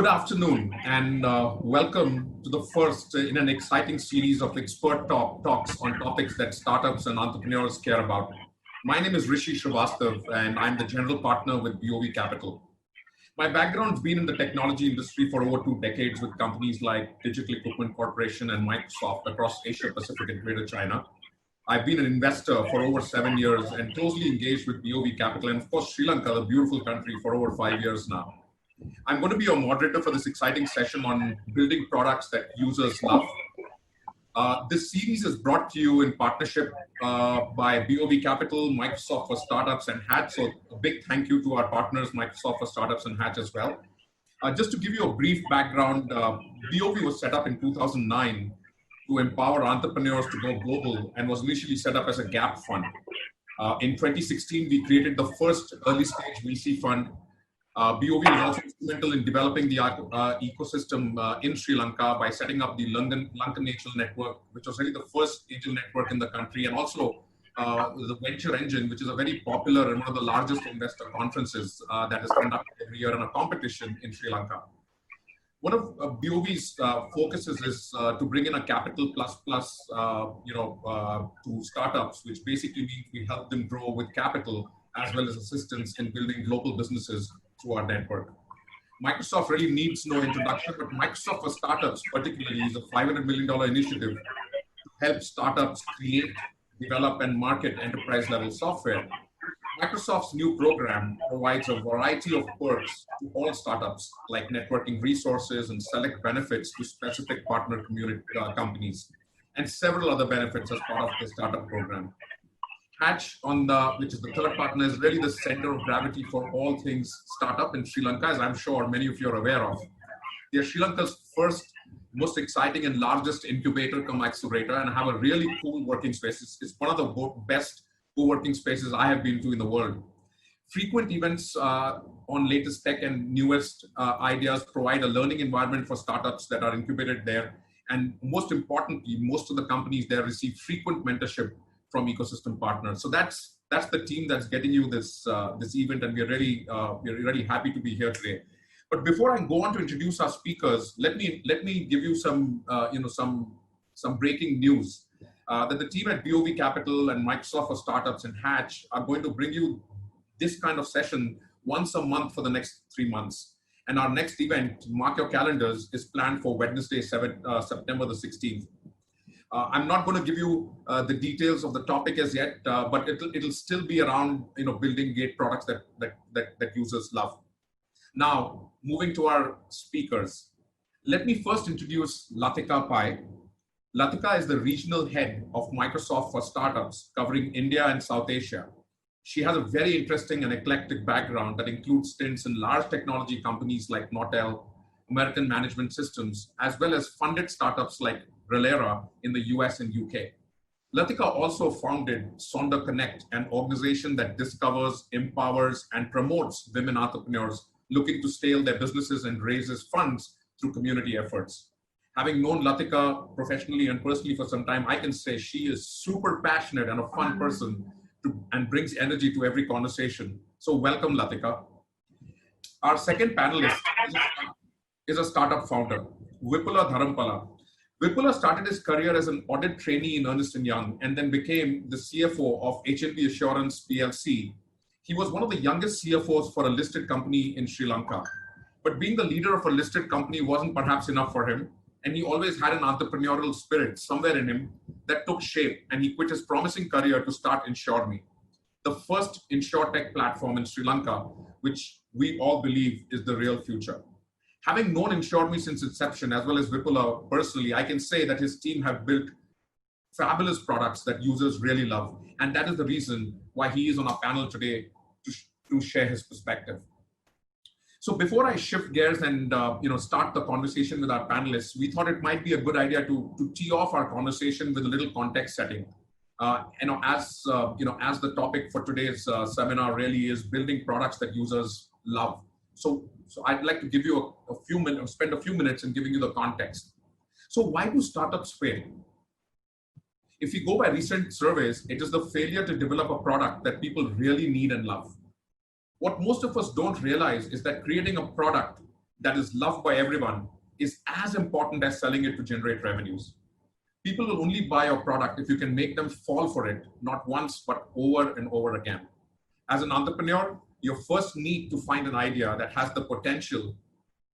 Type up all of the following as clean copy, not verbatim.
Good afternoon and welcome to the first in an exciting series of expert talks on topics that startups and entrepreneurs care about. My name is Rishi Srivastava and I'm the general partner with BOVCapital. My background's been in the technology industry for over 2 decades with companies like Digital Equipment Corporation and Microsoft across Asia Pacific and Greater China. I've been an investor for over 7 years and closely engaged with BOVCapital and of course Sri Lanka, a beautiful country, for over 5 years now. I'm going to be your moderator for this exciting session on building products that users love. This series is brought to you in partnership by BOVCapital, Microsoft for Startups, and Hatch. So a big thank you to our partners, Microsoft for Startups and Hatch as well. Just to give you a brief background, BOV was set up in 2009 to empower entrepreneurs to go global and was initially set up as a gap fund. In 2016, we created the first early stage VC fund. BOV was also instrumental in developing the ecosystem in Sri Lanka by setting up the Lankan Angel Network, which was really the first angel network in the country, and also the Venture Engine, which is a very popular and one of the largest investor conferences that is conducted every year in a competition in Sri Lanka. One of BOV's focuses is to bring in a capital plus to startups, which basically means we help them grow with capital as well as assistance in building global businesses through our network. Microsoft really needs no introduction, but Microsoft for Startups particularly is a $500 million initiative to help startups create, develop, and market enterprise-level software. Microsoft's new program provides a variety of perks to all startups, like networking resources and select benefits to specific partner community companies, and several other benefits as part of the startup program. Hatch, which is the third partner, is really the center of gravity for all things startup in Sri Lanka, as I'm sure many of you are aware of. They are Sri Lanka's first, most exciting and largest incubator cum accelerator and have a really cool working space. It's one of the best co-working spaces I have been to in the world. Frequent events on latest tech and newest ideas provide a learning environment for startups that are incubated there. And most importantly, most of the companies there receive frequent mentorship from ecosystem partners. So that's the team that's getting you this event, and we're really happy to be here today. But before I go on to introduce our speakers, let me give you some breaking news that the team at BOVCapital and Microsoft for Startups and Hatch are going to bring you this kind of session once a month for the next 3 months. And our next event, mark your calendars, is planned for Wednesday, September the 16th. I'm not going to give you the details of the topic as yet, but it'll still be around building great products that users love. Now, moving to our speakers, let me first introduce Lathika Pai. Lathika is the regional head of Microsoft for Startups, covering India and South Asia. She has a very interesting and eclectic background that includes stints in large technology companies like Nortel, American Management Systems, as well as funded startups like Relera in the US and UK. Lathika also founded SonderConnect, an organization that discovers, empowers, and promotes women entrepreneurs looking to scale their businesses and raises funds through community efforts. Having known Lathika professionally and personally for some time, I can say she is super passionate and a fun person and brings energy to every conversation. So welcome, Lathika. Our second panelist is a startup founder, Vipula Dharmapala. Vipula started his career as an audit trainee in Ernst & Young and then became the CFO of H&B Assurance PLC. He was one of the youngest CFOs for a listed company in Sri Lanka. But being the leader of a listed company wasn't perhaps enough for him, and he always had an entrepreneurial spirit somewhere in him that took shape, and he quit his promising career to start InsureMe, the first insurtech platform in Sri Lanka, which we all believe is the real future. Having known InsureMe since inception, as well as Vipula personally, I can say that his team have built fabulous products that users really love. And that is the reason why he is on our panel today to share his perspective. So before I shift gears and start the conversation with our panelists, we thought it might be a good idea to tee off our conversation with a little context setting. As the topic for today's seminar really is building products that users love. So I'd like to give you spend a few minutes in giving you the context. So why do startups fail? If you go by recent surveys, it is the failure to develop a product that people really need and love. What most of us don't realize is that creating a product that is loved by everyone is as important as selling it to generate revenues. People will only buy your product if you can make them fall for it, not once, but over and over again. As an entrepreneur, you first need to find an idea that has the potential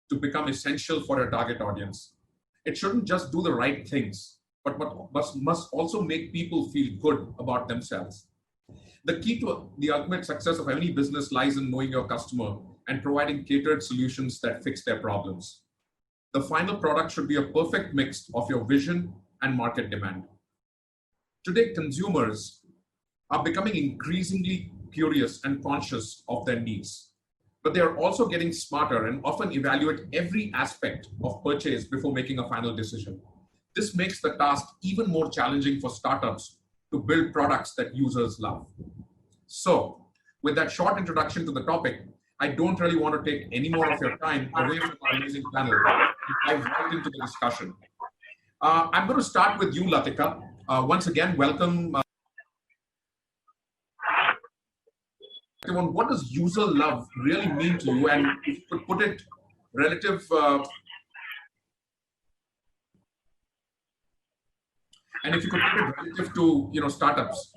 to become essential for your target audience. It shouldn't just do the right things, but must also make people feel good about themselves. The key to the ultimate success of any business lies in knowing your customer and providing catered solutions that fix their problems. The final product should be a perfect mix of your vision and market demand. Today, consumers are becoming increasingly curious and conscious of their needs, but they are also getting smarter and often evaluate every aspect of purchase before making a final decision. This makes the task even more challenging for startups to build products that users love. So, with that short introduction to the topic, I don't really want to take any more of your time away from our amazing panel and dive right into the discussion. I'm going to start with you, Lathika. Once again, welcome. What does user love really mean to you? And if you could put it relative, to startups.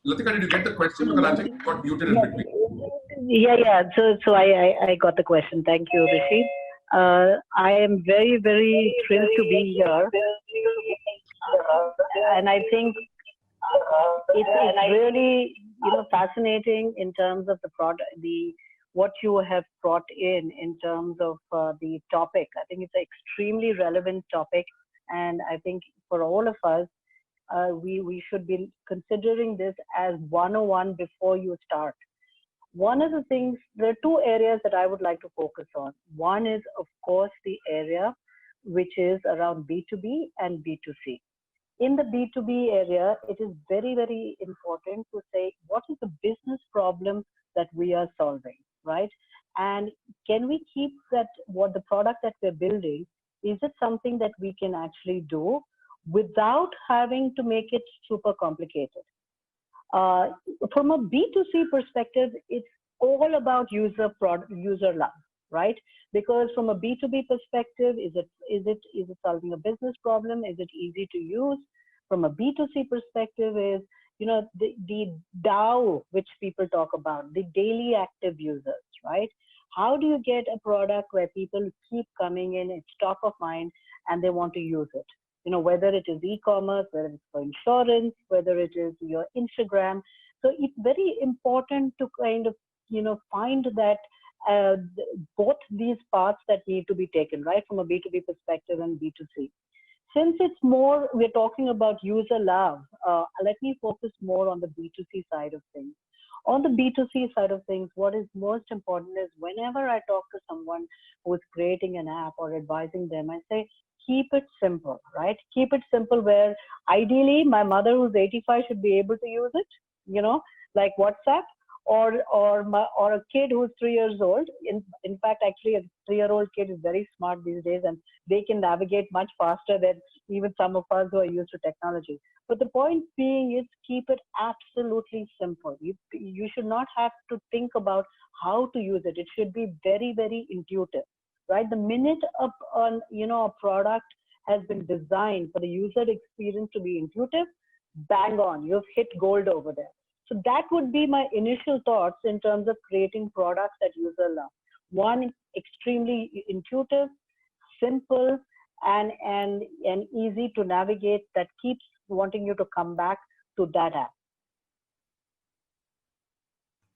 Lathika, did you get the question? Because I think you got muted in between. Yeah. So I got the question. Thank you, Rishi. I am very, very thrilled to be here. And I think it's really, fascinating in terms of the product, what you have brought in terms of the topic. I think it's an extremely relevant topic. And I think for all of us, we should be considering this as 101 before you start. One of the things, there are two areas that I would like to focus on. One is, of course, the area which is around B2B and B2C. In the B2B area, it is very, very important to say, what is the business problem that we are solving, right? And can we keep that, what the product that we're building, is it something that we can actually do without having to make it super complicated? From a B2C perspective, it's all about user love, right? Because from a B2B perspective, is it solving a business problem? Is it easy to use? From a B2C perspective, is the DAO, which people talk about, the daily active users, right? How do you get a product where people keep coming in, it's top of mind, and they want to use it? Whether it is e-commerce, whether it's for insurance, whether it is your Instagram. So it's very important to kind of, find that both these paths that need to be taken, right, from a B2B perspective and B2C. Since it's more, we're talking about user love, let me focus more on the B2C side of things. On the B2C side of things, what is most important is whenever I talk to someone who is creating an app or advising them, I say, keep it simple, right? Keep it simple where ideally my mother who's 85 should be able to use it, like WhatsApp, or a kid who's 3 years old. In fact, actually a 3-year-old kid is very smart these days and they can navigate much faster than even some of us who are used to technology. But the point being is keep it absolutely simple. You should not have to think about how to use it. It should be very, very intuitive. Right, the minute a product has been designed for the user experience to be intuitive, bang on, you've hit gold over there. So that would be my initial thoughts in terms of creating products that user love. One, extremely intuitive, simple, and easy to navigate, that keeps wanting you to come back to that app.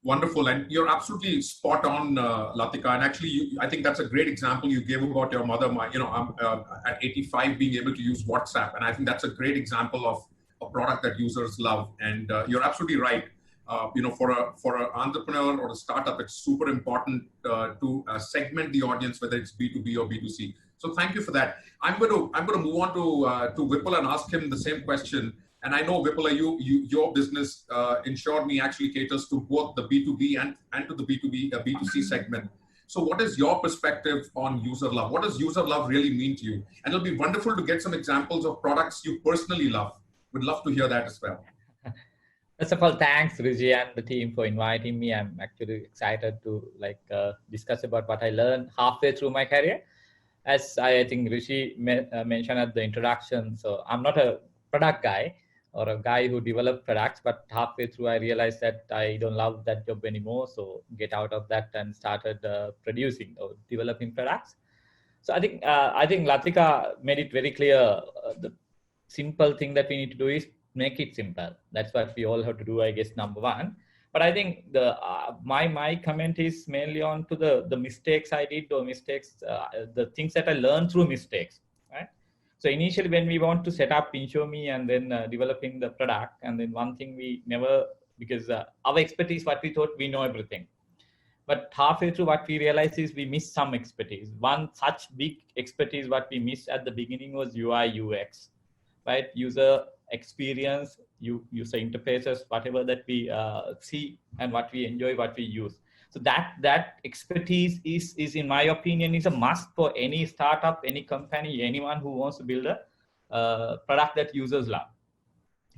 Wonderful, and you're absolutely spot on, Lathika. And actually, I think that's a great example you gave about your mother. At 85 being able to use WhatsApp, and I think that's a great example of a product that users love. And you're absolutely right. For an entrepreneur or a startup, it's super important to segment the audience, whether it's B2B or B2C. So thank you for that. I'm going to move on to Vipula and ask him the same question. And I know, Vipula, your business, InsureMe, actually caters to both the B2B and to the B2C segment. So what is your perspective on user love? What does user love really mean to you? And it'll be wonderful to get some examples of products you personally love. Would love to hear that as well. First of all, thanks Rishi and the team for inviting me. I'm actually excited to discuss about what I learned halfway through my career. As I think Rishi mentioned at the introduction, so I'm not a product guy or a guy who developed products, but halfway through I realized that I don't love that job anymore. So get out of that and started producing or developing products. So I think Lathika made it very clear. The simple thing that we need to do is make it simple. That's what we all have to do, I guess, number one. But I think the my comment is mainly on to the mistakes I did, or mistakes, the things that I learned through mistakes, right? So initially when we want to set up InsureMe and then developing the product, and then one thing we never, because our expertise, what we thought we know everything. But halfway through, what we realized is we missed some expertise. One such big expertise what we missed at the beginning was UI UX, right? User experience, user interfaces, whatever that we see and what we enjoy, what we use. So that expertise is in my opinion is a must for any startup, any company, anyone who wants to build a product that users love,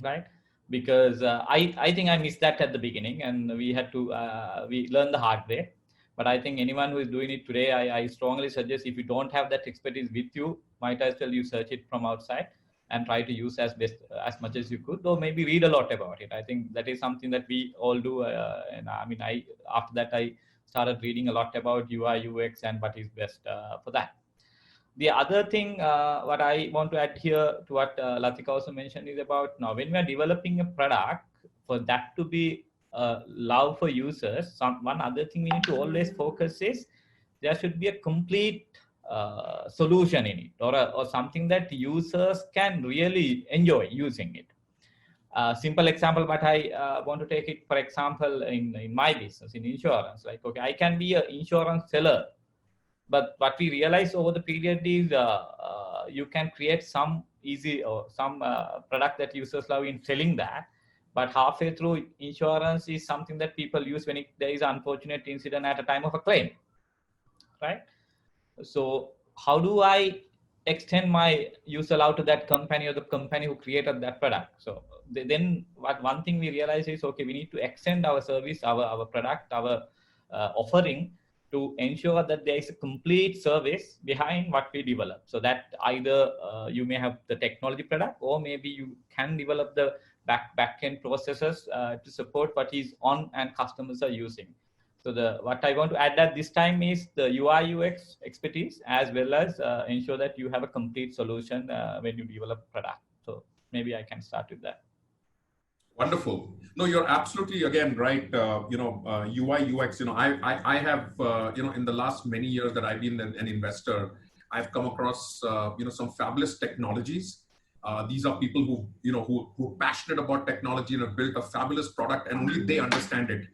right? Because I think I missed that at the beginning, and we had to we learned the hard way. But I think anyone who is doing it today, I strongly suggest, if you don't have that expertise with you, might as well you search it from outside and try to use as much as you could, or maybe read a lot about it. I think that is something that we all do, and I mean, after that I started reading a lot about UI UX and what is best for that. The other thing what I want to add here to what Lathika also mentioned is about, now when we are developing a product, for that to be love for users, one other thing we need to always focus is there should be a complete solution in it, or something that users can really enjoy using it. Simple example, but I want to take it, for example, in my business, in insurance. Like, okay, I can be an insurance seller, but what we realize over the period is you can create some easy or some product that users love in selling that, but halfway through, insurance is something that people use when there is an unfortunate incident at a time of a claim, right? So how do I extend my user love to that company or the company who created that product? So then one thing we realize is, okay, we need to extend our service, our product, our offering, to ensure that there is a complete service behind what we develop. So that either you may have the technology product, or maybe you can develop the back-end processes to support what is on and customers are using. So what I want to add at this time is the UI UX expertise, as well as ensure that you have a complete solution when you develop product. So maybe I can start with that. Wonderful. No, you're absolutely, again, right. UI, UX, I have, in the last many years that I've been an investor, I've come across, some fabulous technologies. These are people who are passionate about technology and have built a fabulous product, and only they understand it.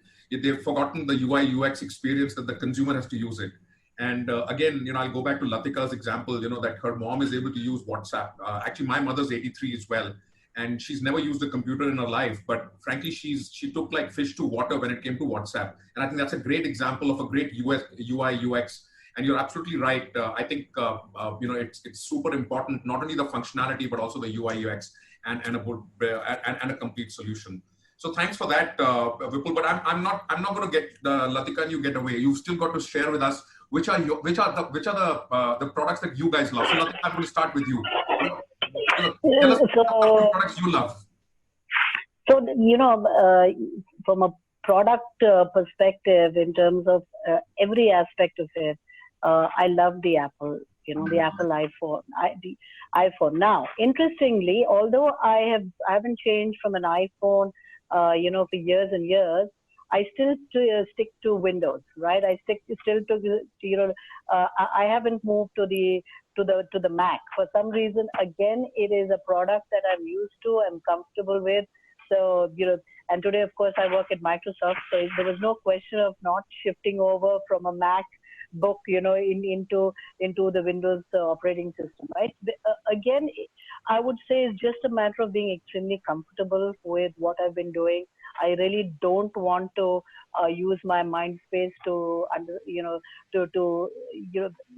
They've forgotten the UI, UX experience that the consumer has to use it. And again, I'll go back to Lathika's example, that her mom is able to use WhatsApp. Actually, my mother's 83 as well, and she's never used a computer in her life, but frankly, she took like fish to water when it came to WhatsApp. And I think that's a great example of a great UI, UX. And you're absolutely right. I think, it's super important, not only the functionality, but also the UI, UX and a complete solution. So thanks for that, Vipul. But I'm not going to get Lathika and you get away. You've still got to share with us which are the products that you guys love. So Lathika, I'm going to start with you. Tell us what products you love. So from a product perspective, in terms of every aspect of it, I love the Apple. The Apple iPhone. The iPhone. Now, interestingly, although I haven't changed from an iPhone, for years and years, I still stick to Windows, right? I still to I haven't moved to the Mac for some reason. Again, it is a product that I'm used to, I'm comfortable with. So and today, of course, I work at Microsoft, so there was no question of not shifting over from a Mac book, into the Windows operating system, right? Again, I would say it's just a matter of being extremely comfortable with what I've been doing. I really don't want to use my mind space to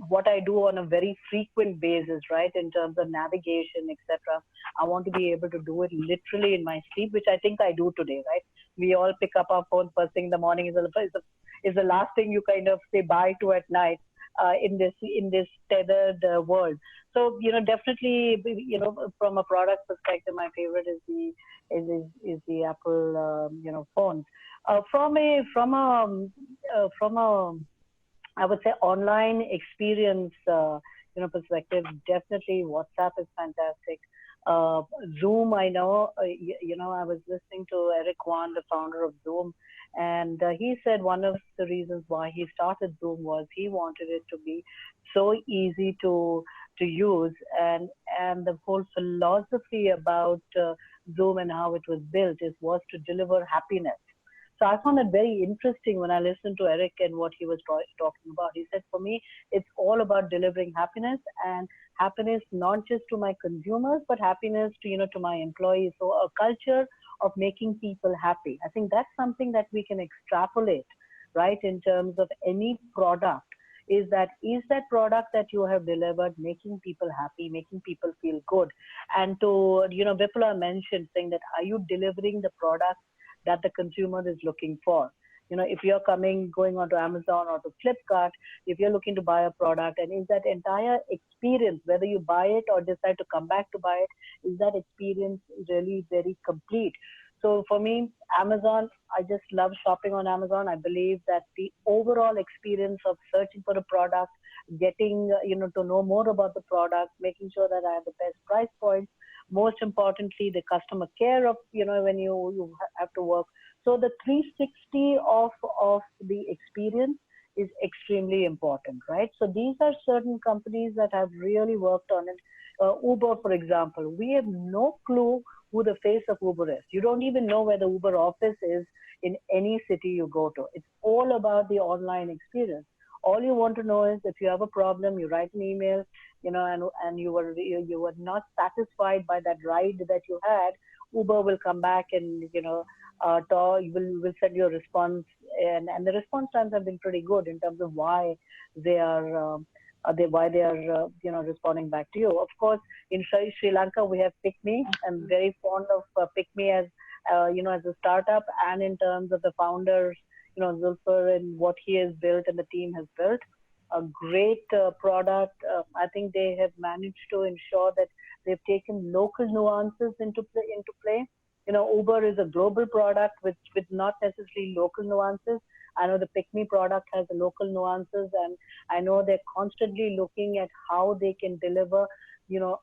what I do on a very frequent basis, right? In terms of navigation, etc. I want to be able to do it literally in my sleep, which I think I do today, right? We all pick up our phone first thing in the morning. Is the last thing you kind of say bye to at night in this tethered world. So definitely, from a product perspective, my favorite is the Apple phones. From a I would say online experience perspective, definitely WhatsApp is fantastic. Zoom, I know, I was listening to Eric Wan, the founder of Zoom, and he said one of the reasons why he started Zoom was he wanted it to be so easy to use, and the whole philosophy about Zoom and how it was built was to deliver happiness. So I found it very interesting when I listened to Eric and what he was talking about. He said, for me, it's all about delivering happiness, and happiness not just to my consumers, but happiness to my employees. So a culture of making people happy. I think that's something that we can extrapolate, right, in terms of any product. Is that product that you have delivered making people happy, making people feel good? And to Vipula mentioned saying that, are you delivering the product that the consumer is looking for? If you're going onto Amazon or to Flipkart, if you're looking to buy a product, and is that entire experience, whether you buy it or decide to come back to buy it, is that experience really very complete? So for me, Amazon, I just love shopping on Amazon. I believe that the overall experience of searching for a product, getting, to know more about the product, making sure that I have the best price points, most importantly, the customer care of, when you have to work. So the 360 of the experience is extremely important, right? So these are certain companies that have really worked on it. Uber, for example, we have no clue who the face of Uber is. You don't even know where the Uber office is in any city you go to. It's all about the online experience. All you want to know is if you have a problem, you write an email, and you were not satisfied by that ride that you had, Uber will come back and will send you a response, and the response times have been pretty good in terms of why they are responding back to you. Of course, in Sri Lanka we have PickMe. I'm very fond of PickMe as as a startup, and in terms of the founders, Zulfar and what he has built and the team has built. A great product. I think they have managed to ensure that they've taken local nuances into play. Uber is a global product with not necessarily local nuances. I know the PickMe product has the local nuances, and I know they're constantly looking at how they can deliver,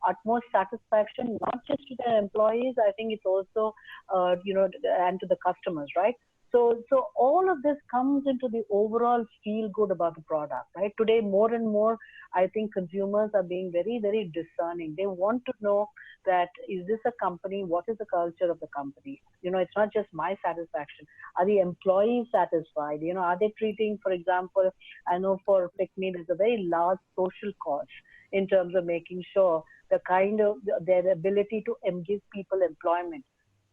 utmost satisfaction, not just to their employees. I think it's also, and to the customers, right? So all of this comes into the overall feel good about the product, right? Today, more and more, I think consumers are being very, very discerning. They want to know that, is this a company? What is the culture of the company? It's not just my satisfaction. Are the employees satisfied? Are they treating, for example, I know for PickMe, there's a very large social cause in terms of making sure their ability to give people employment.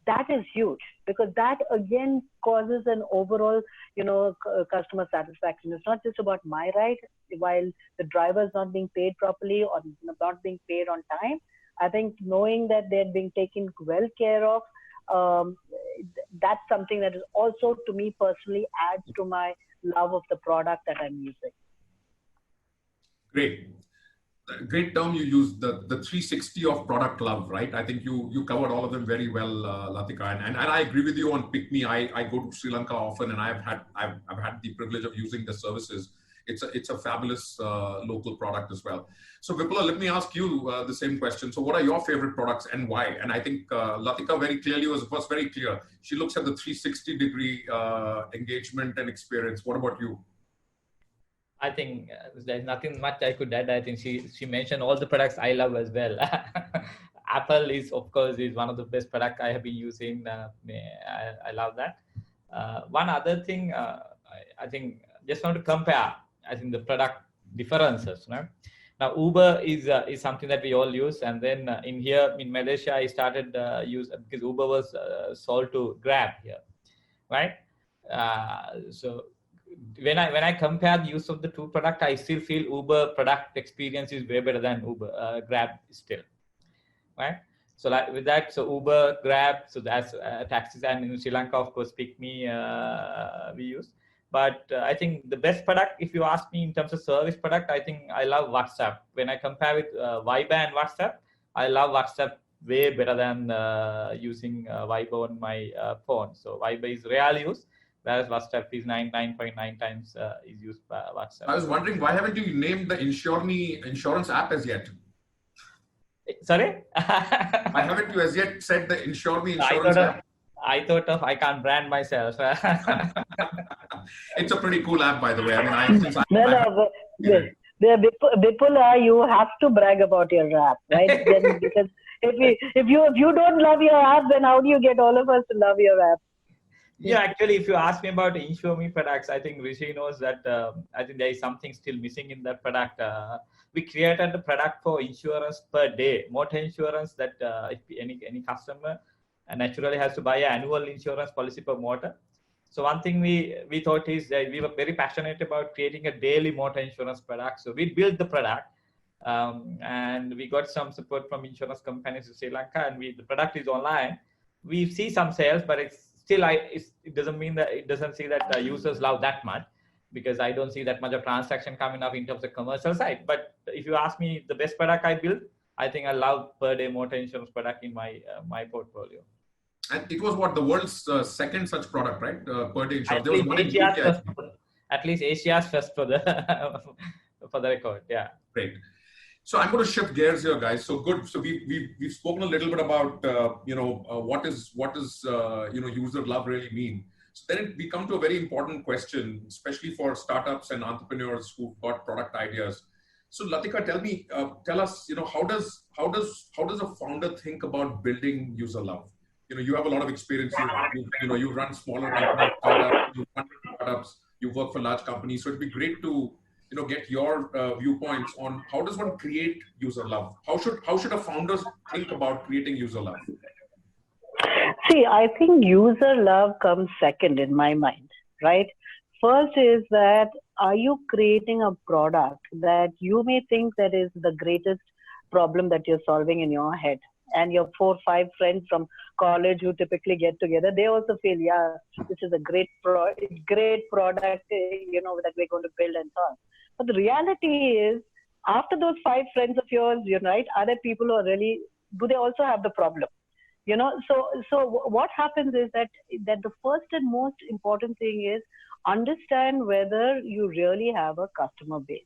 That is huge, because that again causes an overall, customer satisfaction. It's not just about my ride, while the driver is not being paid properly or not being paid on time. I think knowing that they're being taken well care of, that's something that is also, to me personally, adds to my love of the product that I'm using. Great. Great term you used, the 360 of product love, right? I think you covered all of them very well, Lathika, and I agree with you on PickMe. I go to Sri Lanka often, and I've had the privilege of using the services. It's a fabulous local product as well. So Vipula, let me ask you the same question. So what are your favorite products and why? And I think Lathika very clearly was very clear. She looks at the 360-degree engagement and experience. What about you? I think there's nothing much I could add. I think she mentioned all the products I love as well. Apple is, of course, one of the best products I have been using. I love that. One other thing, I think just want to compare, I think, the product differences. Right? Now, Uber is something that we all use. And then in Malaysia, I started use because Uber was sold to Grab here. right? So when I compare the use of the two products, I still feel Uber product experience is way better than Uber Grab still, right? So like with that, so Uber, Grab, so that's taxis, and in Sri Lanka, of course, Pick Me we use. But I think the best product, if you ask me in terms of service product, I think I love WhatsApp. When I compare with Viber and WhatsApp, I love WhatsApp way better than using Viber on my phone. So Viber is rarely used, whereas WhatsApp is 99.9 times is used by WhatsApp. I was wondering, why haven't you named the InsureMe insurance app as yet? Sorry? Why haven't you as yet said the InsureMe insurance app? I thought of I can't brand myself. It's a pretty cool app, by the way. I mean, Vipula, you have to brag about your app, right? Then, because if you don't love your app, then how do you get all of us to love your app? Yeah, actually, if you ask me about InsureMe products, I think Rishi knows that I think there is something still missing in that product. We created the product for insurance per day, motor insurance, that if any customer naturally has to buy an annual insurance policy per motor. So one thing we thought is that we were very passionate about creating a daily motor insurance product. So we built the product, and we got some support from insurance companies in Sri Lanka, and the product is online. We see some sales, but it's still, it doesn't mean that it doesn't see that users love that much, because I don't see that much of transaction coming up in terms of commercial side. But if you ask me the best product I built, I think I love per day motor insurance product in my my portfolio. And it was what, the world's second such product, right? Per day insurance. There was one in India. At least Asia's first for the for the record. Yeah. Great. So I'm going to shift gears here, guys. So good. So we've spoken a little bit about what is user love really mean. So then we come to a very important question, especially for startups and entrepreneurs who've got product ideas. So Lathika, tell us, how does a founder think about building user love? You have a lot of experience. You run smaller companies, you run startups, you work for large companies. So it'd be great to get your viewpoints on how does one create user love? How should a founder think about creating user love? See, I think user love comes second in my mind, right? First is that, are you creating a product that you may think that is the greatest problem that you're solving in your head? And your 4 or 5 friends from college who typically get together, they also feel, yeah, this is a great product, that we're going to build and so on. But the reality is, after those 5 friends of yours, right, are there people who are really, do they also have the problem? So what happens is that the first and most important thing is understand whether you really have a customer base.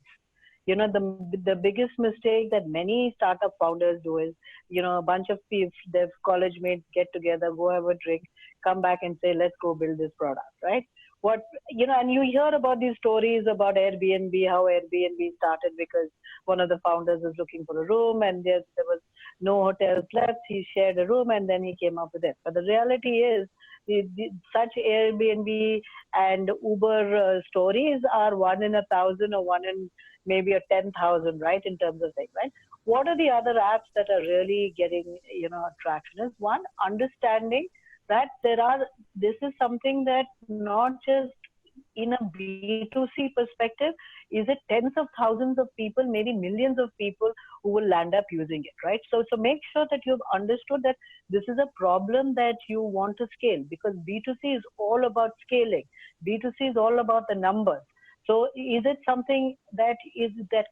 The biggest mistake that many startup founders do is, a bunch of people, their college mates get together, go have a drink, come back and say, let's go build this product, right? And you hear about these stories about Airbnb, how Airbnb started because one of the founders was looking for a room and there was no hotels left. He shared a room and then he came up with it. But the reality is, such Airbnb and Uber stories are 1 in 1,000 or 1 in maybe 10,000, right? In terms of things, right? What are the other apps that are really getting, traction? Is one, understanding that this is something that not just in a B2C perspective, is it tens of thousands of people, maybe millions of people who will land up using it, right? So make sure that you've understood that this is a problem that you want to scale, because B2C is all about scaling. B2C is all about the numbers. So is it something that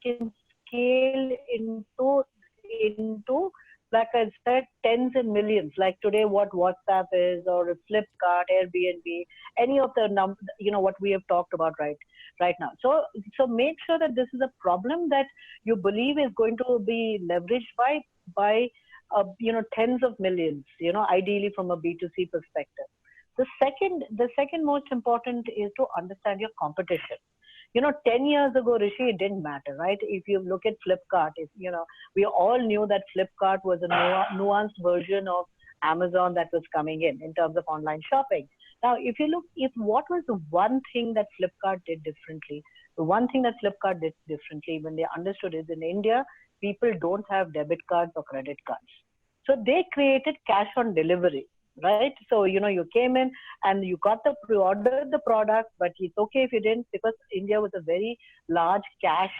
can scale into, like I said, tens and millions, like today what WhatsApp is, or Flipkart, Airbnb, any of the what we have talked about right now. So make sure that this is a problem that you believe is going to be leveraged by tens of millions, ideally from a B2C perspective. The second most important is to understand your competition. 10 years ago, Rishi, it didn't matter, right? If you look at Flipkart, we all knew that Flipkart was a nuanced version of Amazon that was coming in terms of online shopping. Now, if what was the one thing that Flipkart did differently? The one thing that Flipkart did differently when they understood is, in India, people don't have debit cards or credit cards. So they created cash on delivery, right? So, you came in and you got ordered the product, but it's okay if you didn't, because India was a very large cash,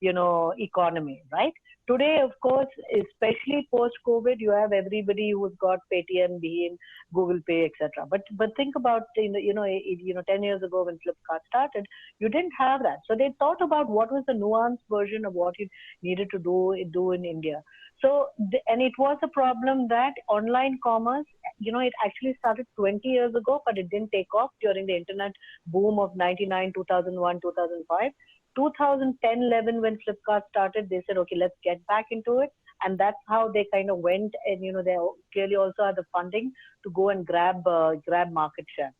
economy, right? Today, of course, especially post-COVID, you have everybody who's got Paytm, Bheem, Google Pay, etc. But think about 10 years ago when Flipkart started, you didn't have that. So they thought about what was the nuanced version of what you needed to do in India. So, and it was a problem that online commerce, it actually started 20 years ago, but it didn't take off during the internet boom of 99, 2001, 2005. 2010, 11, when Flipkart started, they said, okay, let's get back into it. And that's how they kind of went, and, they clearly also had the funding to go and grab market share.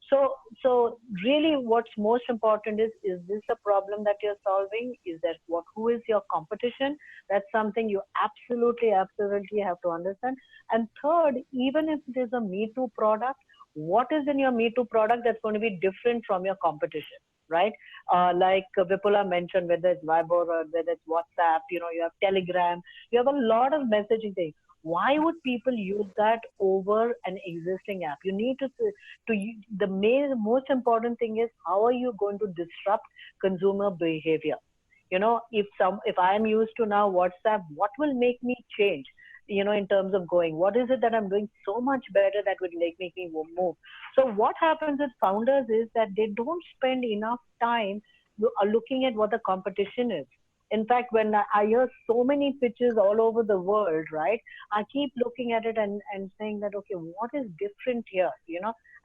So really what's most important is this a problem that you're solving? Is that who is your competition? That's something you absolutely have to understand. And third, even if it is a Me Too product, what is in your Me Too product that's going to be different from your competition, right? Like Vipula mentioned, whether it's Viber or whether it's WhatsApp, you have Telegram, you have a lot of messaging things. Why would people use that over an existing app? You need the most important thing is, how are you going to disrupt consumer behavior? If I'm used to now WhatsApp, what will make me change? In terms of going, what is it that I'm doing so much better that would make me move? So what happens with founders is that they don't spend enough time looking at what the competition is. In fact, when I hear so many pitches all over the world, right, I keep looking at it and saying that, okay, what is different here,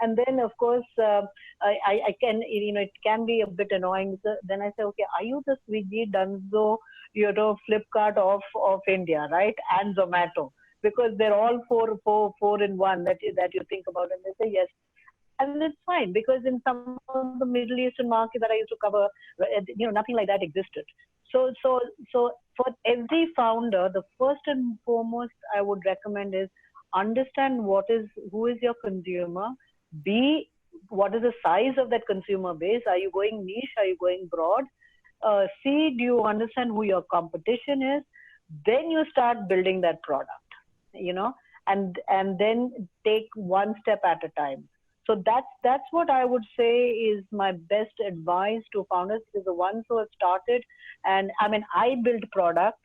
And then, of course, I can, it can be a bit annoying. So then I say, okay, are you the Swiggy, Dunzo, Flipkart of India, right, and Zomato? Because they're all four in one that you think about, and they say yes. And it's fine, because in some of the Middle Eastern markets that I used to cover, nothing like that existed. So for every founder, the first and foremost I would recommend is understand who is your consumer. B, what is the size of that consumer base? Are you going niche? Are you going broad? C, do you understand who your competition is? Then you start building that product, and then take one step at a time. So that's what I would say is my best advice to founders, is the ones who have started. And I mean, I built a product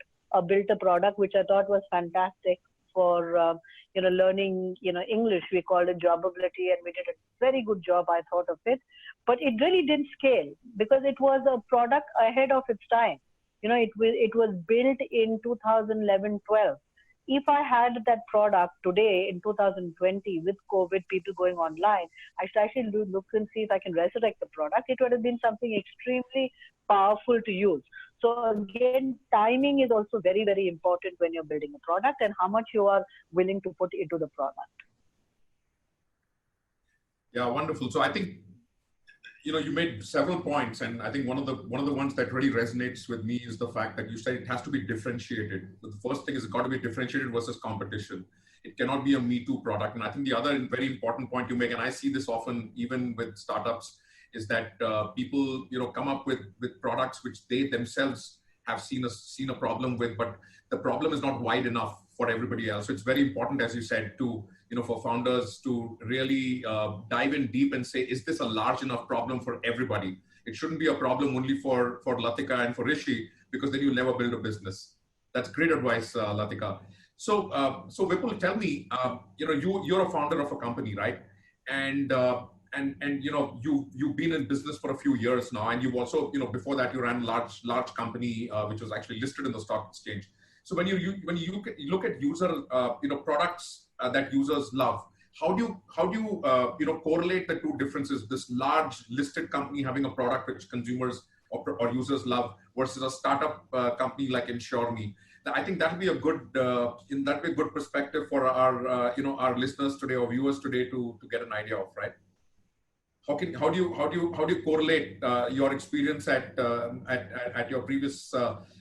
which I thought was fantastic for learning English. We called it Jobability, and we did a very good job, I thought, of it. But it really didn't scale because it was a product ahead of its time. It was built in 2011-12. If I had that product today in 2020 with COVID, people going online, I should actually look and see if I can resurrect the product. It would have been something extremely powerful to use. So again, timing is also very, very important when you're building a product, and how much you are willing to put into the product. Yeah, wonderful. So I think, you made several points, and I think one of the ones that really resonates with me is the fact that you said it has to be differentiated. The first thing is it's got to be differentiated versus competition. It cannot be a Me Too product. And I think the other very important point you make, and I see this often even with startups, is that people come up with products which they themselves have seen a problem with, but the problem is not wide enough for everybody else. So it's very important, as you said, to for founders to really dive in deep and say, is this a large enough problem for everybody? It shouldn't be a problem only for Lathika and for Rishi, because then you'll never build a business. That's great advice, Lathika. So Vipul, tell me, you're a founder of a company, right? And you've been in business for a few years now, and you've also, before that you ran a large company which was actually listed in the stock exchange. So when you look at user products that users love, how do you correlate the two differences? This large listed company having a product which consumers or users love versus a startup company like InsureMe. I think that would be a good perspective for our listeners today or viewers today to get an idea of, right? How do you correlate your experience at your previous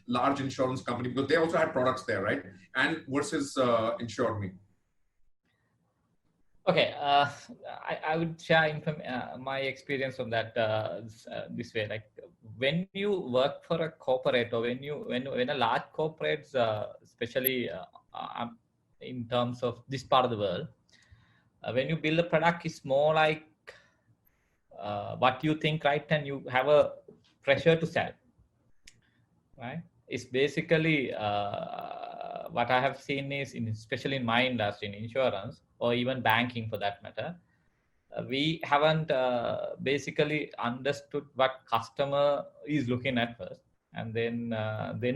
large insurance company, because they also had products there, right? And versus InsureMe. Okay, I would share my experience on that this way. Like when you work for a corporate, or when a large corporates, especially in terms of this part of the world, When you build a product, it's more like what you think, right? And you have a pressure to sell, right? It's basically what I have seen is, especially in my industry, in insurance or even banking for that matter, we haven't basically understood what customer is looking at first, and then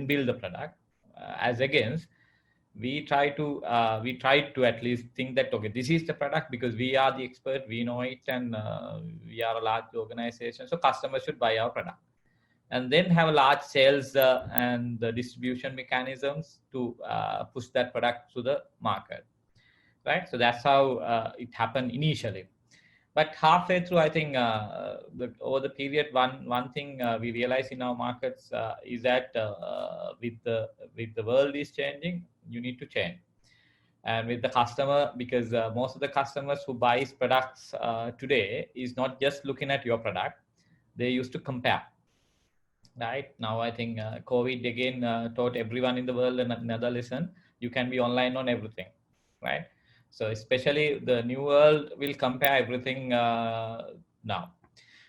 build the product. As against, we try to at least think that, okay, this is the product because we are the expert, we know it, and we are a large organization, so customers should buy our product, and then have a large sales and the distribution mechanisms to push that product to the market, right? So that's how it happened initially. But halfway through, I think over the period, one thing we realize in our markets is that with the world is changing, you need to change. And with the customer, because most of the customers who buys products today is not just looking at your product, they used to compare. Right now, I think COVID again taught everyone in the world another lesson. You can be online on everything, right? So especially the new world will compare everything now.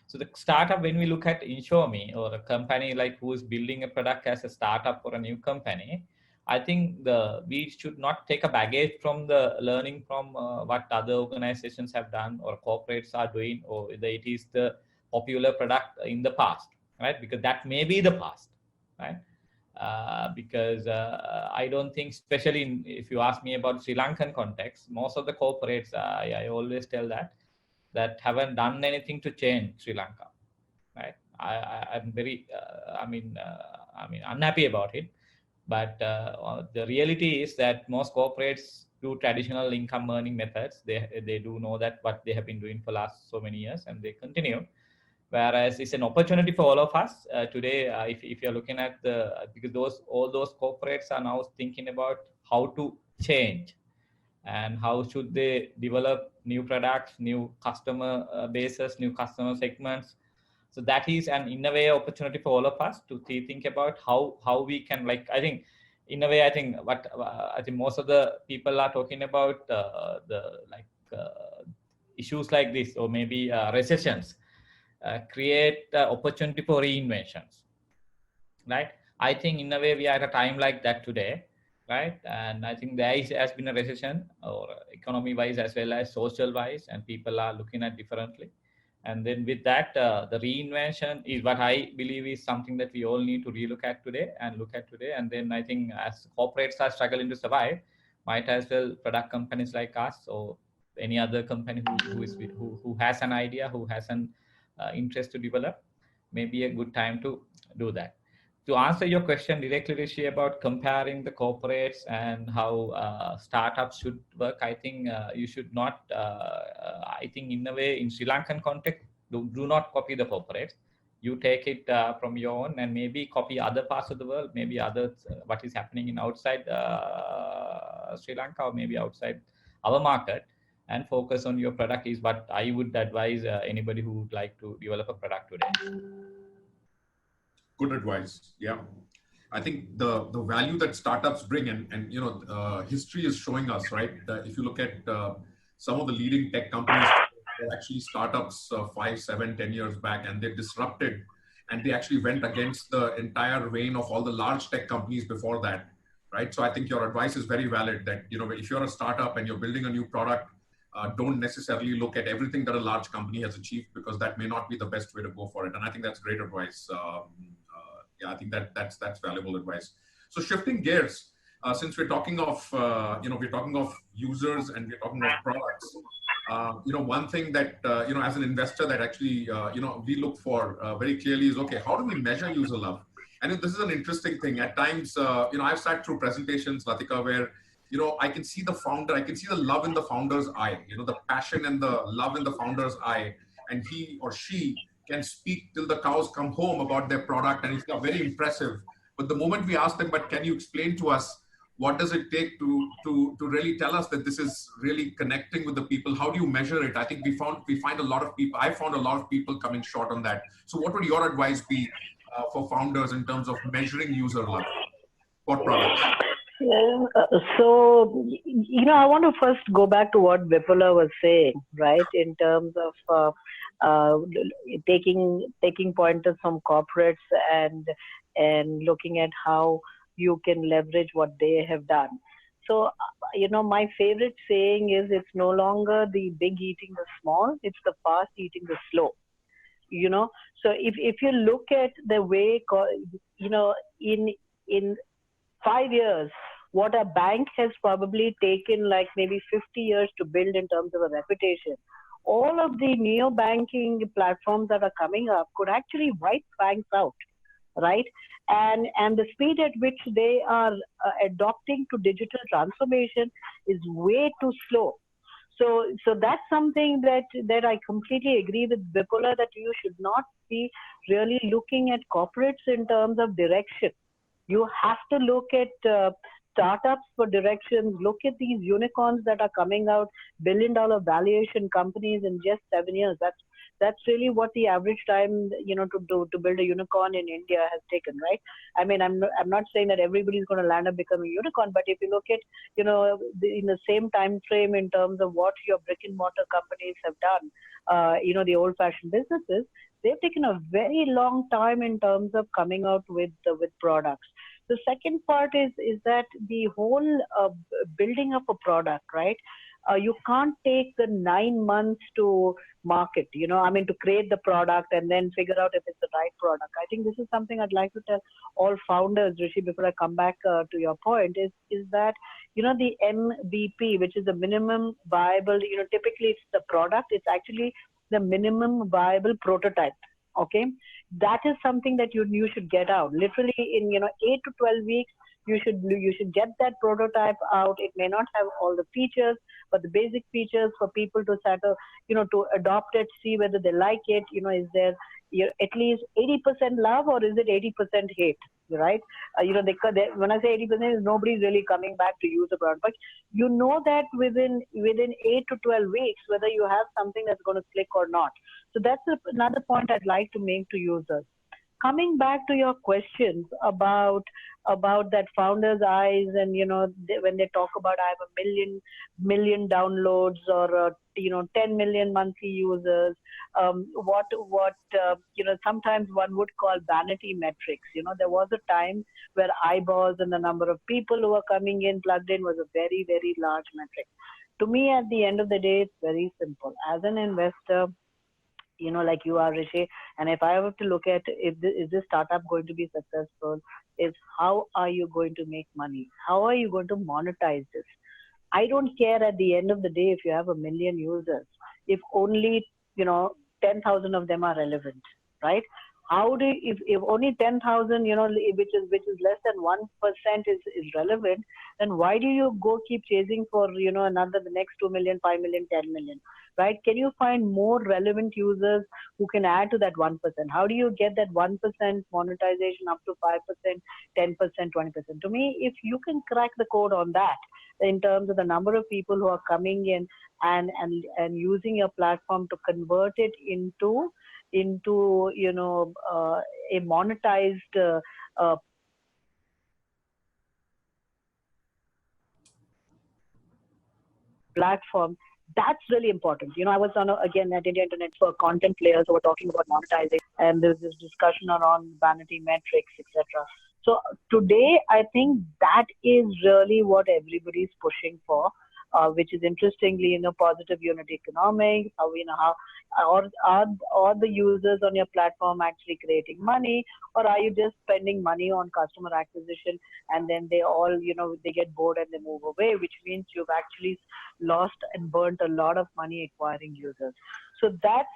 So the startup, when we look at InsureMe or a company like who is building a product as a startup or a new company, I think we should not take a baggage from the learning from what other organizations have done or corporates are doing, or whether it is the popular product in the past, right? Because that may be the past, right? Because I don't think, especially if you ask me about Sri Lankan context, most of the corporates, I always tell that haven't done anything to change Sri Lanka, right? I'm very, unhappy about it. But the reality is that most corporates do traditional income earning methods. They do know that what they have been doing for last so many years, and they continue. Whereas it's an opportunity for all of us today. If you're looking at because all those corporates are now thinking about how to change and how should they develop new products, new customer bases, new customer segments. So that is an in a way opportunity for all of us to think about how we can, like, I think in a way, I think what I think most of the people are talking about issues like this, or maybe recessions. Create opportunity for reinventions, right? I think in a way we are at a time like that today, right? And I think there has been a recession, or economy-wise as well as social-wise, and people are looking at differently. And then with that, the reinvention is what I believe is something that we all need to relook at today and look at today. And then I think as corporates are struggling to survive, might as well product companies like us or any other company who has an idea, who has an interest to develop, may be a good time to do that. To answer your question directly, Rishi, about comparing the corporates and how startups should work, I think you should not, I think in a way, in Sri Lankan context, do not copy the corporates. You take it from your own and maybe copy other parts of the world, maybe what is happening in outside Sri Lanka, or maybe outside our market, and focus on your product is what I would advise anybody who would like to develop a product today. Good advice. Yeah. I think the value that startups bring, and history is showing us, right? If you look at some of the leading tech companies, they're actually startups 5, 7, 10 years back, and they disrupted, and they actually went against the entire vein of all the large tech companies before that, right? So I think your advice is very valid that, if you're a startup and you're building a new product, don't necessarily look at everything that a large company has achieved, because that may not be the best way to go for it. And I think that's great advice. I think that's valuable advice. So shifting gears, since we're talking of users and we're talking of products, one thing that as an investor that actually we look for very clearly is, okay, how do we measure user love? And this is an interesting thing. At times, I've sat through presentations, Lathika, where I can see the founder, I can see the love in the founder's eye, the passion and the love in the founder's eye, and he or she can speak till the cows come home about their product, and it's very impressive. But the moment we ask them, but can you explain to us, what does it take to really tell us that this is really connecting with the people? How do you measure it? I think I found a lot of people coming short on that. So what would your advice be for founders in terms of measuring user love for products? So, I want to first go back to what Vipula was saying, right? In terms of uh, taking pointers from corporates and looking at how you can leverage what they have done. So, my favorite saying is it's no longer the big eating the small, it's the fast eating the slow. You know, so if you look at the way, in 5 years, what a bank has probably taken like maybe 50 years to build in terms of a reputation. All of the neo banking platforms that are coming up could actually wipe banks out, right? And the speed at which they are adopting to digital transformation is way too slow. So that's something that I completely agree with Vipula, that you should not be really looking at corporates in terms of direction. You have to look at startups for directions. Look at these unicorns that are coming out, billion-dollar valuation companies in just 7 years. That's really what the average time, to build a unicorn in India has taken, right? I mean, I'm not saying that everybody's going to land up becoming a unicorn, but if you look at, in the same time frame in terms of what your brick and mortar companies have done, the old-fashioned businesses, they've taken a very long time in terms of coming out with products. The second part is that the whole building of a product, right? You can't take the 9 months to market, to create the product and then figure out if it's the right product. I think this is something I'd like to tell all founders, Rishi, before I come back to your point, is that, the MVP, which is the minimum viable, typically it's the product, it's actually the minimum viable prototype. Okay, that is something that you should get out literally in 8 to 12 weeks. You should get that prototype out. It may not have all the features, but the basic features for people to settle, to adopt it, see whether they like it. Is there at least 80% love, or is it 80% hate? Right? When I say 80%, nobody's really coming back to use the product. But that within 8 to 12 weeks, whether you have something that's going to click or not. So that's another point I'd like to make to users. Coming back to your questions about that founder's eyes, and when they talk about I have a million downloads, or 10 million monthly users, sometimes one would call vanity metrics. There was a time where eyeballs and the number of people who were coming in plugged in was a very, very large metric. To me, at the end of the day, it's very simple. As an investor, like you are, Rishi, and if I have to look at is this startup going to be successful, is how are you going to make money? How are you going to monetize this? I don't care at the end of the day if you have 1 million users, if only 10,000 of them are relevant, right? How do if only 10,000, which is less than 1% is relevant, then why do you go keep chasing for the next 2 million, 5 million, 10 million, right? Can you find more relevant users who can add to that 1%? How do you get that 1% monetization up to 5%, 10%, 20%? To me, if you can crack the code on that, in terms of the number of people who are coming in and using your platform to convert it into a monetized platform, that's really important. I was on again at India Internet for content players who were talking about monetizing, and there's this discussion around vanity metrics, etc. So today, I think that is really what everybody's pushing for, which is interestingly, positive unit economics. How are the users on your platform actually creating money, or are you just spending money on customer acquisition and then they all, they get bored and they move away, which means you've actually lost and burnt a lot of money acquiring users. So that's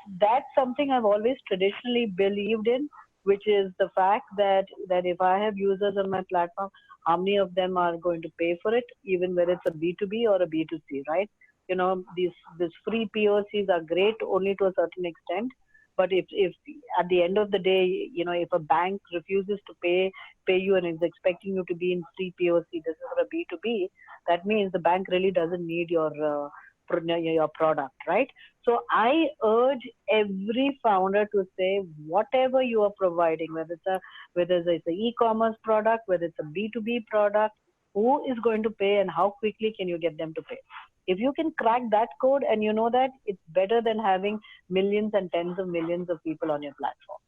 something I've always traditionally believed in, which is the fact that if I have users on my platform, how many of them are going to pay for it, even whether it's a B2B or a B2C, right? These free POCs are great only to a certain extent. But if at the end of the day, if a bank refuses to pay you and is expecting you to be in free POC, this is for a B2B, that means the bank really doesn't need your product, right? So I urge every founder to say whatever you are providing, whether it's an e-commerce product, whether it's a B2B product, who is going to pay and how quickly can you get them to pay. If you can crack that code, and you know that, it's better than having millions and tens of millions of people on your platform.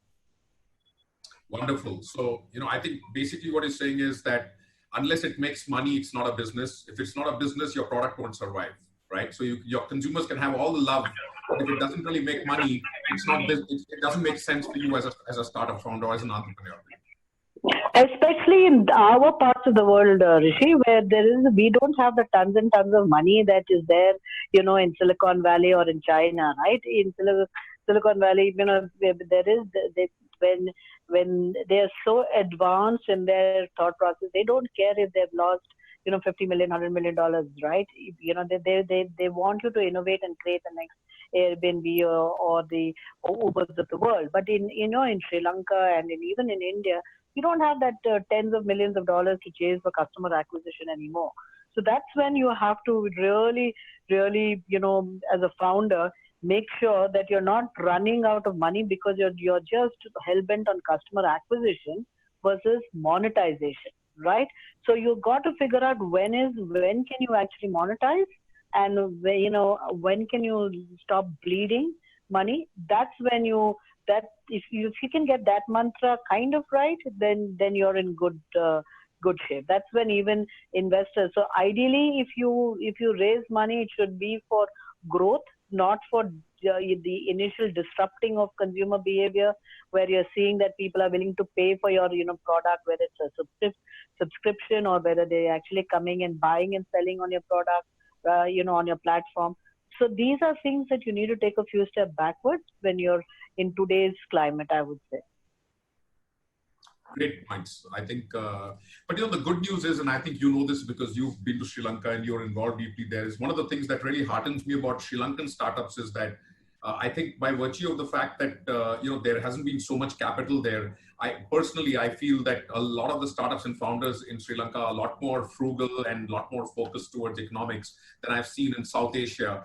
Wonderful. So, I think basically what he's saying is that unless it makes money, it's not a business. If it's not a business, your product won't survive, right? So your consumers can have all the love, but if it doesn't really make money, it's not. It doesn't make sense for you as a startup founder or as an entrepreneur. Especially in our parts of the world, Rishi, where we don't have the tons and tons of money that is there, in Silicon Valley or in China, right? In Silicon Valley, when they're so advanced in their thought process, they don't care if they've lost, $50 million, $100 million, right? They want you to innovate and create the next Airbnb or the Ubers of the world. But in Sri Lanka and even in India, you don't have that tens of millions of dollars to chase for customer acquisition anymore. So that's when you have to really, really, as a founder, make sure that you're not running out of money because you're just hell-bent on customer acquisition versus monetization, right? So you've got to figure out when can you actually monetize, and when can you stop bleeding money. That's when if you can get that mantra kind of right, then you're in good shape. That's when even investors. So ideally, if you raise money, it should be for growth, not for the initial disrupting of consumer behavior, where you're seeing that people are willing to pay for your product, whether it's a subscription or whether they're actually coming and buying and selling on your product, on your platform. So these are things that you need to take a few steps backwards when you're in today's climate, I would say. Great points. I think, but the good news is, and I think you know this because you've been to Sri Lanka and you're involved deeply there, is one of the things that really heartens me about Sri Lankan startups is that I think by virtue of the fact that, there hasn't been so much capital there, I feel that a lot of the startups and founders in Sri Lanka are a lot more frugal and a lot more focused towards economics than I've seen in South Asia,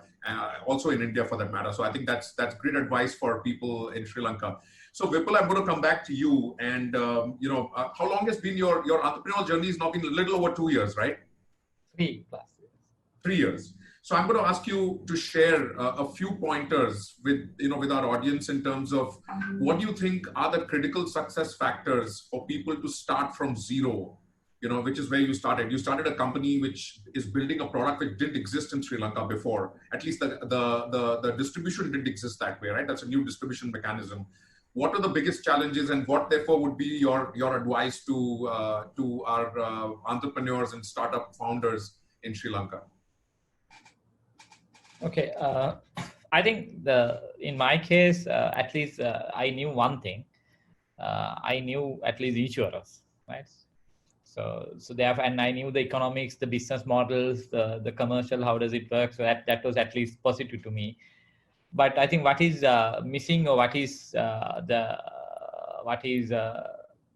also in India for that matter. So I think that's great advice for people in Sri Lanka. So Vipula, I'm going to come back to you. And, how long has been your entrepreneurial journey? Has now been a little over 2 years, right? 3+ years. 3 years. So I'm going to ask you to share a few pointers with our audience in terms of what do you think are the critical success factors for people to start from zero, which is where you started. You started a company which is building a product which didn't exist in Sri Lanka before. At least the distribution didn't exist that way, right? That's a new distribution mechanism. What are the biggest challenges, and what therefore would be your advice to our entrepreneurs and startup founders in Sri Lanka? Okay, I think in my case, at least I knew one thing. I knew at least insurance, right? So therefore, and I knew the economics, the business models, the commercial, how does it work? So that was at least positive to me. But I think what is missing, or what is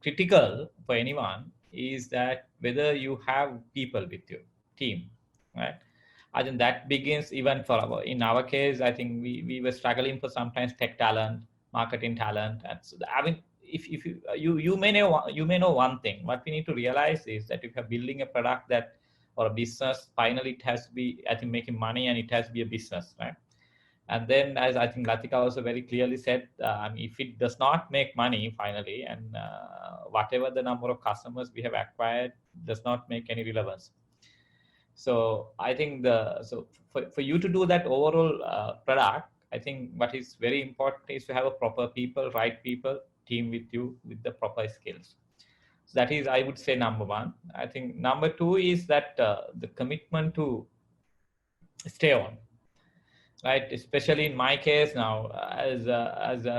critical for anyone, is that whether you have people with your team, right? I think that begins even in our case. I think we were struggling for sometimes tech talent, marketing talent, and so I mean, if you may know one thing. What we need to realize is that if you're building a product or a business, finally it has to be, I think, making money, and it has to be a business, right? And then, as I think Lathika also very clearly said, if it does not make money finally, and whatever the number of customers we have acquired does not make any relevance. So I think for you to do that overall product, I think what is very important is to have a proper right people, team with you with the proper skills. So that is, I would say, number one. I think number two is that the commitment to stay on. Right, especially in my case now, as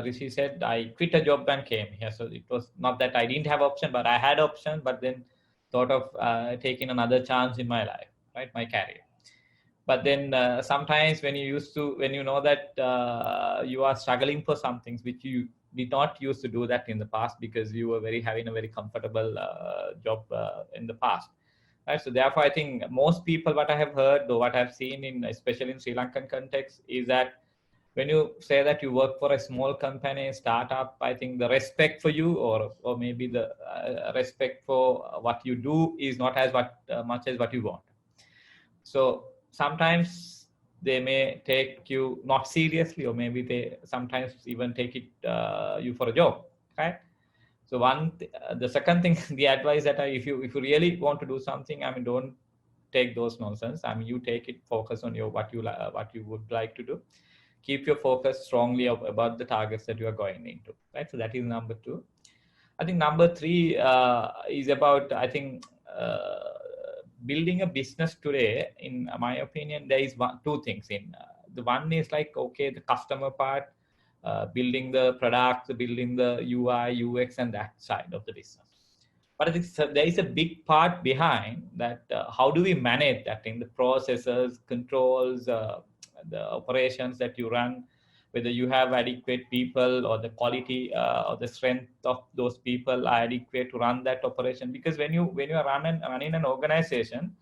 Rishi said, I quit a job and came here. So it was not that I didn't have option, but I had option. But then thought of taking another chance in my life, right, my career. But then sometimes when you know that you are struggling for some things which you did not used to do that in the past because you were having a very comfortable job in the past. Right. So therefore, I think most people, what I have heard or what I've seen especially in Sri Lankan context, is that when you say that you work for a small company, startup, I think the respect for you, or maybe the respect for what you do is not as much as what you want. So sometimes they may take you not seriously, or maybe they sometimes even take it you for a job, right? So the second thing, the advice that if you really want to do something, I mean, don't take those nonsense. I mean, you take it, focus on what you would like to do. Keep your focus strongly about the targets that you are going into, right? So that is number 2. I think number 3 is about, I think, building a business today. In my opinion, there is two things. The one is like, okay, the customer part, building the products, building the UI, UX, and that side of the business. But I think there is a big part behind that. How do we manage that in the processes, controls, the operations that you run, whether you have adequate people, or the quality or the strength of those people are adequate to run that operation. Because when you are running an organization,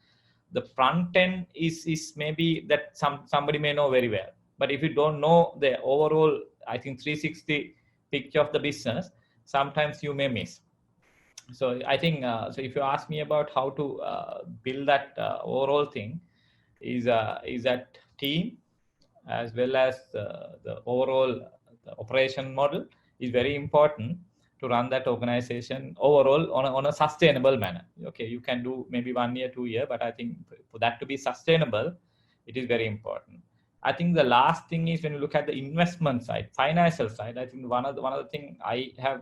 the front end is maybe that somebody may know very well, but if you don't know the overall, I think, 360 picture of the business, sometimes you may miss. So I think so if you ask me about how to build that overall thing, is that team, as well as the overall operation model is very important to run that organization overall on a sustainable manner. Okay, you can do maybe 1 year, 2 year, but I think for that to be sustainable, it is very important. I think the last thing is, when you look at the investment side, financial side, I think one of the thing I have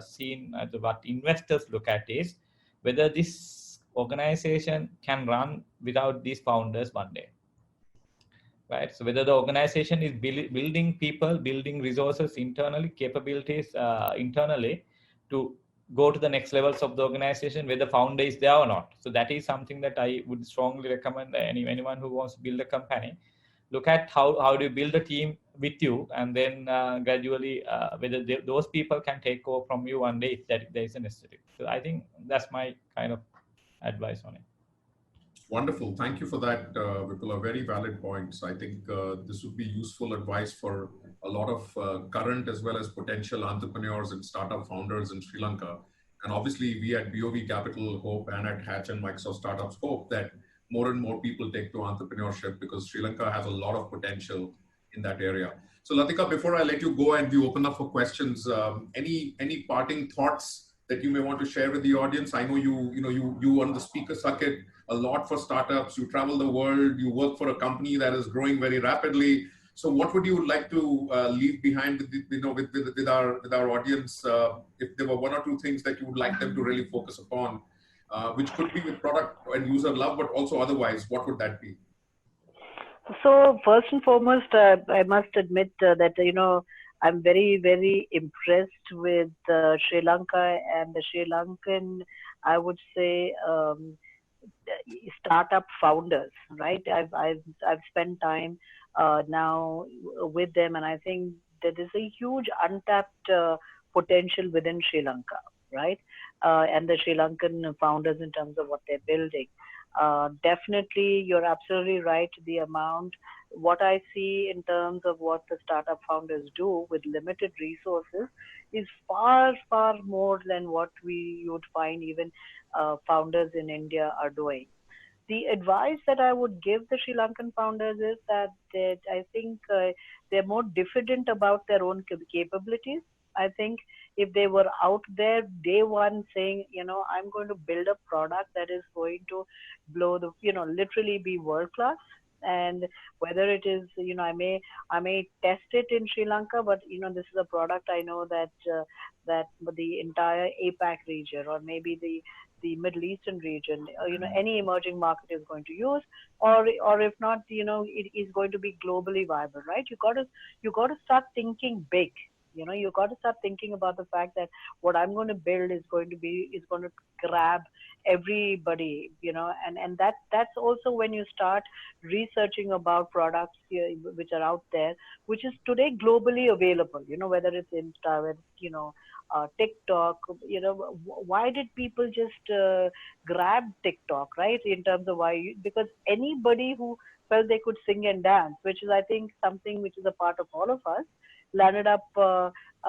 seen what investors look at is whether this organization can run without these founders one day. Right. So whether the organization is building people, building resources internally, capabilities internally to go to the next levels of the organization, whether the founder is there or not. So that is something that I would strongly recommend anyone who wants to build a company. Look at how do you build a team with you, and then gradually whether those people can take over from you one day if there is a necessity. So I think that's my kind of advice on it. Wonderful. Thank you for that, Vipula. Very valid points. I think this would be useful advice for a lot of current as well as potential entrepreneurs and startup founders in Sri Lanka. And obviously, we at BOVCapital hope, and at Hatch and Microsoft Startups hope, that more and more people take to entrepreneurship, because Sri Lanka has a lot of potential in that area. So Lathika, before I let you go and we open up for questions, any parting thoughts that you may want to share with the audience? I know you on the speaker circuit a lot for startups. You travel the world. You work for a company that is growing very rapidly. So, what would you like to leave behind with our audience? If there were one or two things that you would like them to really focus upon, which could be with product and user love, but also otherwise, what would that be? So first and foremost, I must admit that I'm very, very impressed with Sri Lanka and the Sri Lankan, I would say, startup founders. Right? I've spent time now with them, and I think there is a huge untapped potential within Sri Lanka. Right? And the Sri Lankan founders in terms of what they're building. Definitely, you're absolutely right. The amount, what I see in terms of what the startup founders do with limited resources is far, far more than what you would find even founders in India are doing. The advice that I would give the Sri Lankan founders is that I think they're more diffident about their own capabilities. I think if they were out there day one saying, I'm going to build a product that is going to blow literally be world class. And whether it is, I may test it in Sri Lanka, but this is a product I know that the entire APAC region, or maybe the Middle Eastern region, any emerging market is going to use, or if not, it is going to be globally viable, right? You got to start thinking big. You got to start thinking about the fact that what I'm going to build is going to grab everybody, and that's also when you start researching about products which are out there, which is today globally available, whether it's Insta, whether it's, TikTok, why did people just grab TikTok, right? In terms of because anybody who felt they could sing and dance, which is, I think, something which is a part of all of us, landed up,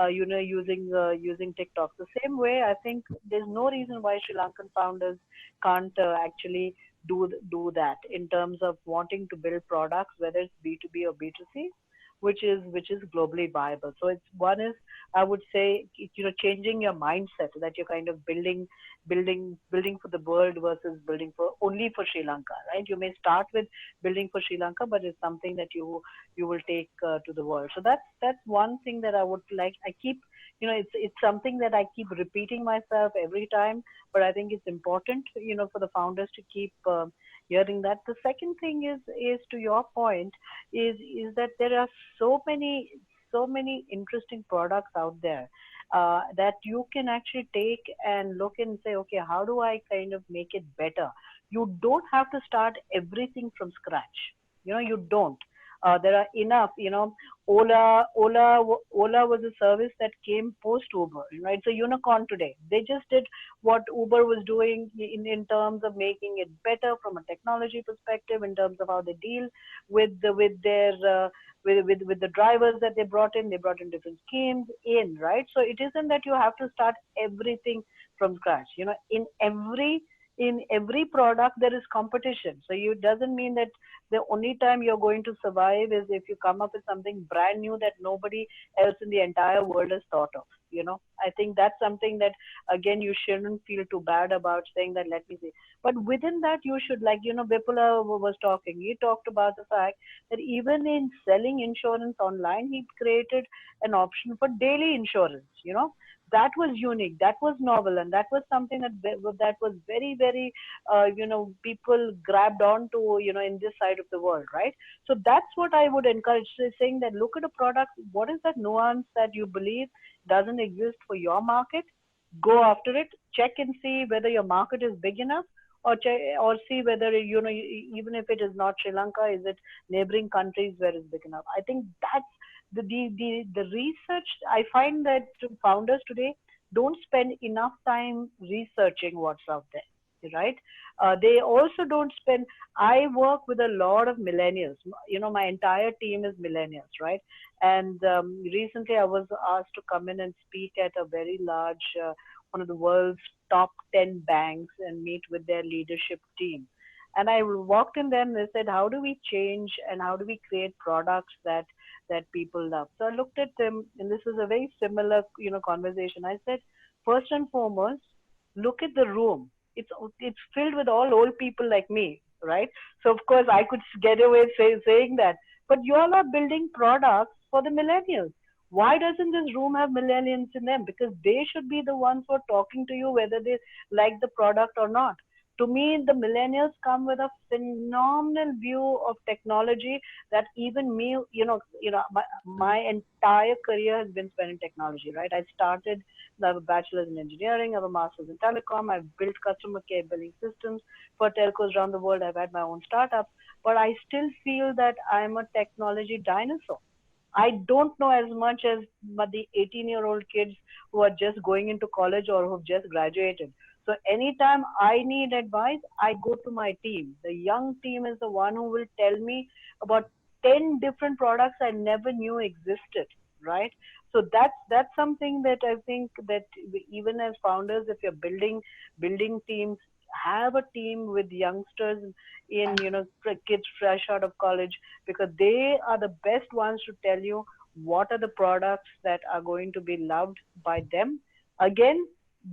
using TikTok. The same way, I think there's no reason why Sri Lankan founders can't actually do that in terms of wanting to build products, whether it's B2B or B2C, which is globally viable. So it's one is, I would say, changing your mindset that you're kind of building for the world versus building for only for Sri Lanka, right? You may start with building for Sri Lanka, but it's something that you will take to the world. So that's one thing that I would like. I keep, it's something that I keep repeating myself every time, but I think it's important, for the founders to keep hearing that. The second thing is to your point, is that there are so many interesting products out there that you can actually take and look and say, okay, how do I kind of make it better? You don't have to start everything from scratch. You don't. There are enough, Ola was a service that came post Uber. It's a unicorn today. They just did what Uber was doing in terms of making it better from a technology perspective, in terms of how they deal with the drivers that they brought in. They brought in different schemes in, right? So it isn't that you have to start everything from scratch. In every product there is competition. So it doesn't mean that the only time you're going to survive is if you come up with something brand new that nobody else in the entire world has thought of. I think that's something that, again, you shouldn't feel too bad about saying that, let me see. But within that, you should, like, Vipula was talking. He talked about the fact that even in selling insurance online, he created an option for daily insurance, that was unique, that was novel, and that was something that was very, very, people grabbed onto, in this side of the world, right? So that's what I would encourage, saying that look at a product, what is that nuance that you believe doesn't exist for your market? Go after it, check and see whether your market is big enough, or see whether, even if it is not Sri Lanka, is it neighboring countries where it's big enough? I think that's the research. I find that founders today don't spend enough time researching what's out there, right? They also don't spend. I work with a lot of millennials. My entire team is millennials, right? And recently I was asked to come in and speak at a very large, one of the world's top 10 banks, and meet with their leadership team. And I walked in there and they said, how do we change and how do we create products that people love? So I looked at them, and this is a very similar, conversation. I said, first and foremost, look at the room. It's filled with all old people like me, right? So of course I could get away saying that, but you all are building products for the millennials. Why doesn't this room have millennials in them? Because they should be the ones who are talking to you, whether they like the product or not. To me, the millennials come with a phenomenal view of technology that even me, my entire career has been spent in technology, right? I started, I have a bachelor's in engineering, I have a master's in telecom, I've built customer care billing systems for telcos around the world, I've had my own startup, but I still feel that I'm a technology dinosaur. I don't know as much as the 18-year-old kids who are just going into college or who've just graduated. So anytime I need advice, I go to my team. The young team is the one who will tell me about 10 different products I never knew existed, right? So that's something that I think that even as founders, if you're building teams, have a team with youngsters in, kids fresh out of college, because they are the best ones to tell you what are the products that are going to be loved by them. Again,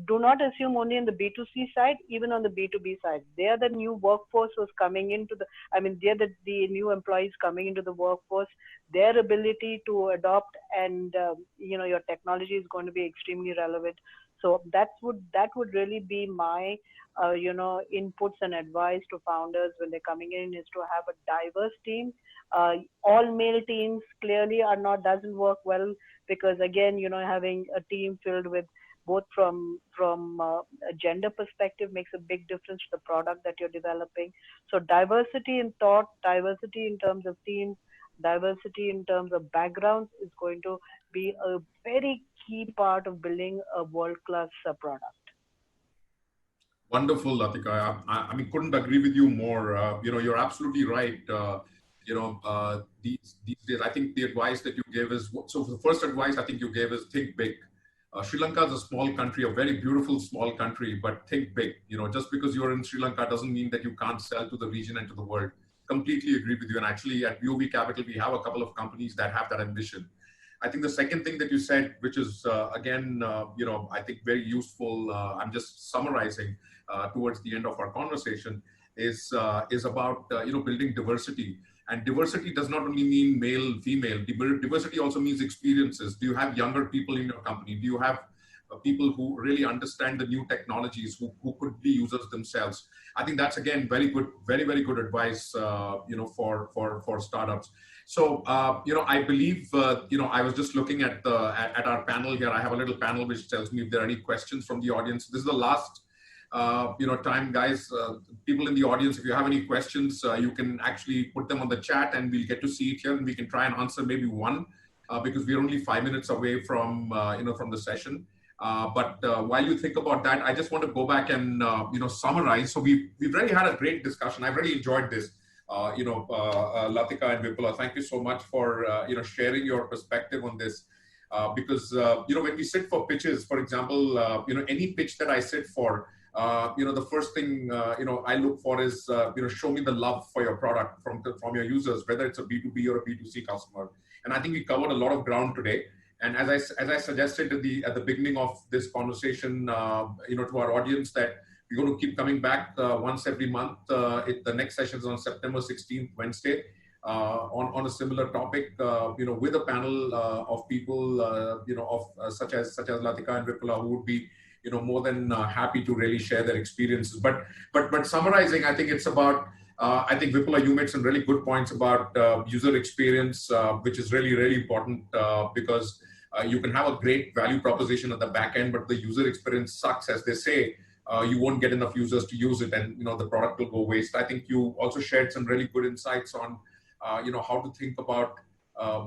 do not assume only on the B2C side, even on the B2B side. They are the new workforce who's coming into they're the new employees coming into the workforce. Their ability to adopt and, your technology is going to be extremely relevant. So that would really be my, inputs and advice to founders when they're coming in, is to have a diverse team. All male teams clearly doesn't work well, because again, having a team filled with both from a gender perspective makes a big difference to the product that you're developing. So diversity in thought, diversity in terms of teams, diversity in terms of backgrounds is going to be a very key part of building a world-class product. Wonderful, Lathika. I couldn't agree with you more. You're absolutely right. these days, I think the advice that you gave is, so the first advice I think you gave is think big. Sri Lanka is a small country, a very beautiful small country, but think big. Just because you're in Sri Lanka doesn't mean that you can't sell to the region and to the world. Completely agree with you. And actually at BOVCapital, we have a couple of companies that have that ambition. I think the second thing that you said, which is again, I think very useful, I'm just summarizing towards the end of our conversation, is about, building diversity. And diversity does not only mean male, female. Diversity also means experiences. Do you have younger people in your company? Do you have people who really understand the new technologies, who could be users themselves? I think that's, again, very good, very, very good advice, for startups. So, I believe, I was just looking at our panel here. I have a little panel which tells me if there are any questions from the audience. This is the last time, guys. People in the audience, if you have any questions, you can actually put them on the chat and we'll get to see it here and we can try and answer maybe one, because we're only 5 minutes away from, from the session. But while you think about that, I just want to go back and, summarize. So we've really had a great discussion. I've really enjoyed this. Lathika and Vipula, thank you so much for, sharing your perspective on this. Because, when we sit for pitches, for example, any pitch that I sit for, the first thing, I look for is, show me the love for your product from your users, whether it's a B2B or a B2C customer. And I think we covered a lot of ground today. And as I suggested at the beginning of this conversation, to our audience, that we're going to keep coming back once every month. The next session is on September 16th, Wednesday, on a similar topic, with a panel of people, such as Lathika and Vipula, who would be, more than happy to really share their experiences. But summarizing, I think it's about, I think Vipula, you made some really good points about user experience, which is really, really important, because you can have a great value proposition at the back end, but the user experience sucks, as they say. You won't get enough users to use it, and the product will go waste. I think you also shared some really good insights on how to think about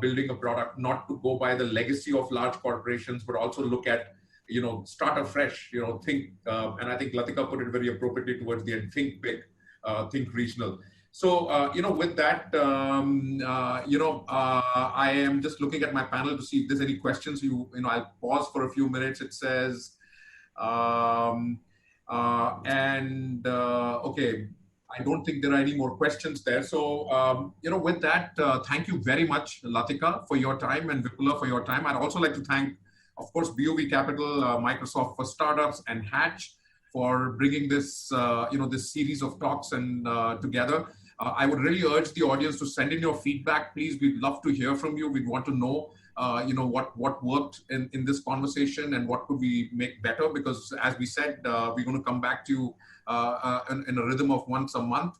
building a product, not to go by the legacy of large corporations, but also look at start afresh. Think, and I think Lathika put it very appropriately towards the end. Think big, think regional. So with that, I am just looking at my panel to see if there's any questions. I'll pause for a few minutes. It says. Okay, I don't think there are any more questions there. So, with that, thank you very much, Lathika, for your time, and Vipula for your time. I'd also like to thank, of course, BOVCapital, Microsoft for Startups, and Hatch for bringing this, this series of talks and together. I would really urge the audience to send in your feedback, please. We'd love to hear from you. We'd want to know what worked in this conversation and what could we make better, because as we said, we're going to come back to you in a rhythm of once a month.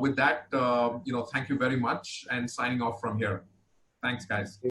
With that, thank you very much, and signing off from here. Thanks, guys.